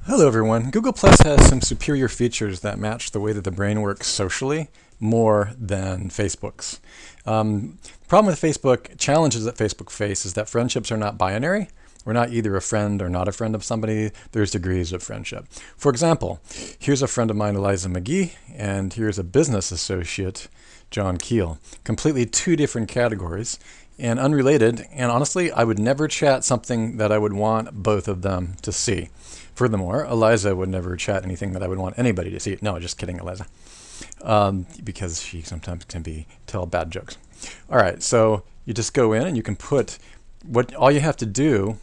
Hello everyone. Google Plus has some superior features that match the way that the brain works socially more than Facebook's. The problem with Facebook, challenges that Facebook face, is that friendships are not binary. We're not either a friend or not a friend of somebody. There's degrees of friendship. For example, here's a friend of mine, Eliza McGee, and here's a business associate, John Keel. Completely two different categories and unrelated. And honestly, I would never chat something that I would want both of them to see. Furthermore, Eliza would never chat anything that I would want anybody to see. No, just kidding, Eliza. Because she sometimes can tell bad jokes. All right, so you just go in and you can put all you have to do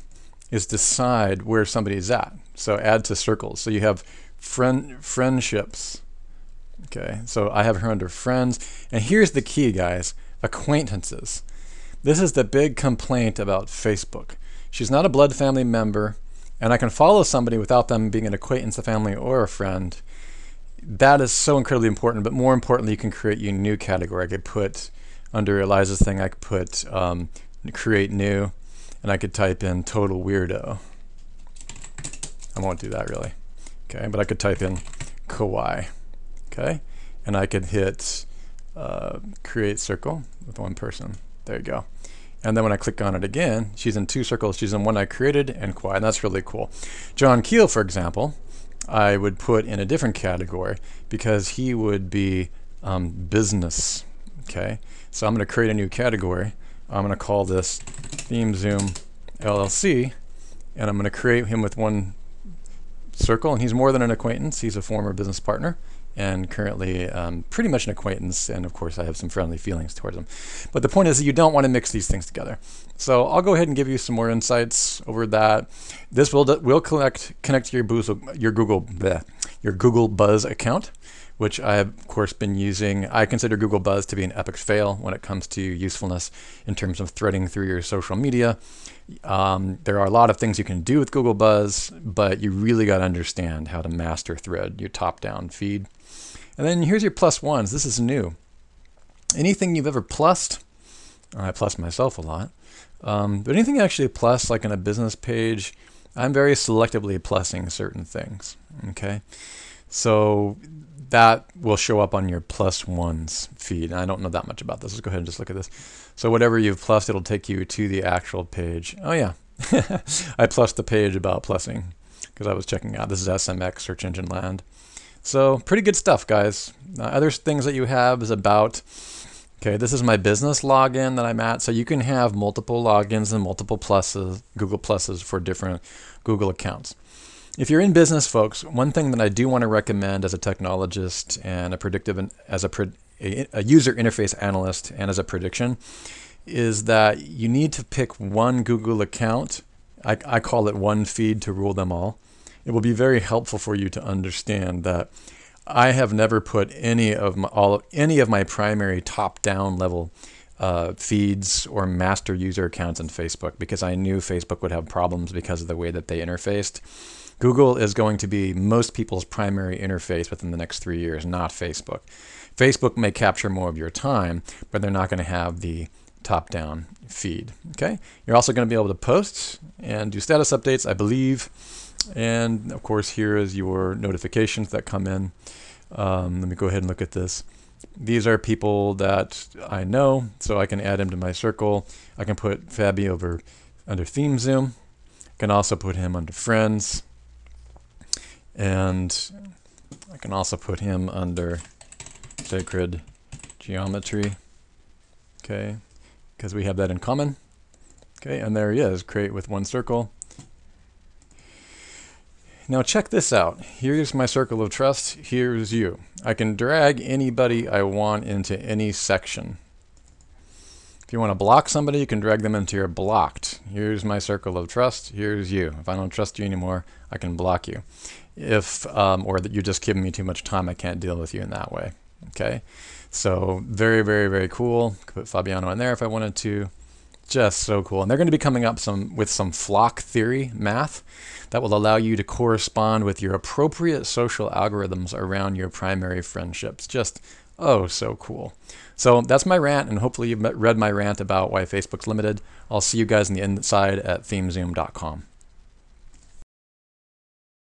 is decide where somebody's at. So add to circles. So you have friendships. Okay, so I have her under friends. And here's the key, guys, acquaintances. This is the big complaint about Facebook. She's not a blood family member. And I can follow somebody without them being an acquaintance, a family, or a friend. That is so incredibly important. But more importantly, you can create a new category. I could put, under Eliza's thing, I could put create new, and I could type in total weirdo. I won't do that really. Okay, but I could type in kawaii. Okay, and I could hit create circle with one person. There you go. And then when I click on it again, she's in two circles. She's in one I created and quiet, and that's really cool. John Keel, for example, I would put in a different category because he would be business. Okay, so I'm going to create a new category. I'm going to call this Theme Zoom LLC, and I'm going to create him with one circle. And he's more than an acquaintance. He's a former business partner and currently pretty much an acquaintance, and of course I have some friendly feelings towards him. But the point is that you don't want to mix these things together. So I'll go ahead and give you some more insights over that. This will connect to your Google Buzz account, which I have of course been using. I consider Google Buzz to be an epic fail when it comes to usefulness in terms of threading through your social media. There are a lot of things you can do with Google Buzz, but you really got to understand how to master thread your top-down feed. And then here's your plus ones. This is new. Anything you've ever plussed, I plus myself a lot, but anything actually plus, like in a business page, I'm very selectively plussing certain things. Okay, so that will show up on your plus ones feed. And I don't know that much about this. Let's go ahead and just look at this. So whatever you've plussed, it'll take you to the actual page. Oh yeah, I plussed the page about plussing because I was checking out. This is SMX, search engine land. So pretty good stuff, guys. Other things that you have is about, okay, this is my business login that I'm at. So you can have multiple logins and multiple pluses, Google pluses for different Google accounts. If you're in business, folks, one thing that I do want to recommend as a technologist and as a user interface analyst and as a prediction is that you need to pick one Google account. I call it one feed to rule them all. It will be very helpful for you to understand that I have never put any of my primary top-down level feeds or master user accounts in Facebook because I knew Facebook would have problems because of the way that they interfaced. Google is going to be most people's primary interface within the next 3 years, not Facebook. Facebook may capture more of your time, but they're not going to have the top-down feed. Okay, you're also going to be able to post and do status updates, I believe. And of course, here is your notifications that come in. Let me go ahead and look at this. These are people that I know, so I can add him to my circle. I can put Fabi under Theme Zoom. I can also put him under Friends. And I can also put him under Sacred Geometry. Okay, because we have that in common. Okay, and there he is, create with one circle. Now check this out. Here's my circle of trust. Here's you. I can drag anybody I want into any section. If you want to block somebody, you can drag them into your blocked. Here's my circle of trust. Here's you. If I don't trust you anymore, I can block you. Or that you're just giving me too much time, I can't deal with you in that way. Okay, so very, very, very cool. Could put Fabiano in there if I wanted to. Just so cool. And they're going to be coming up with some flock theory math that will allow you to correspond with your appropriate social algorithms around your primary friendships. Just, oh, so cool. So that's my rant, and hopefully you've read my rant about why Facebook's limited. I'll see you guys on the inside at themezoom.com.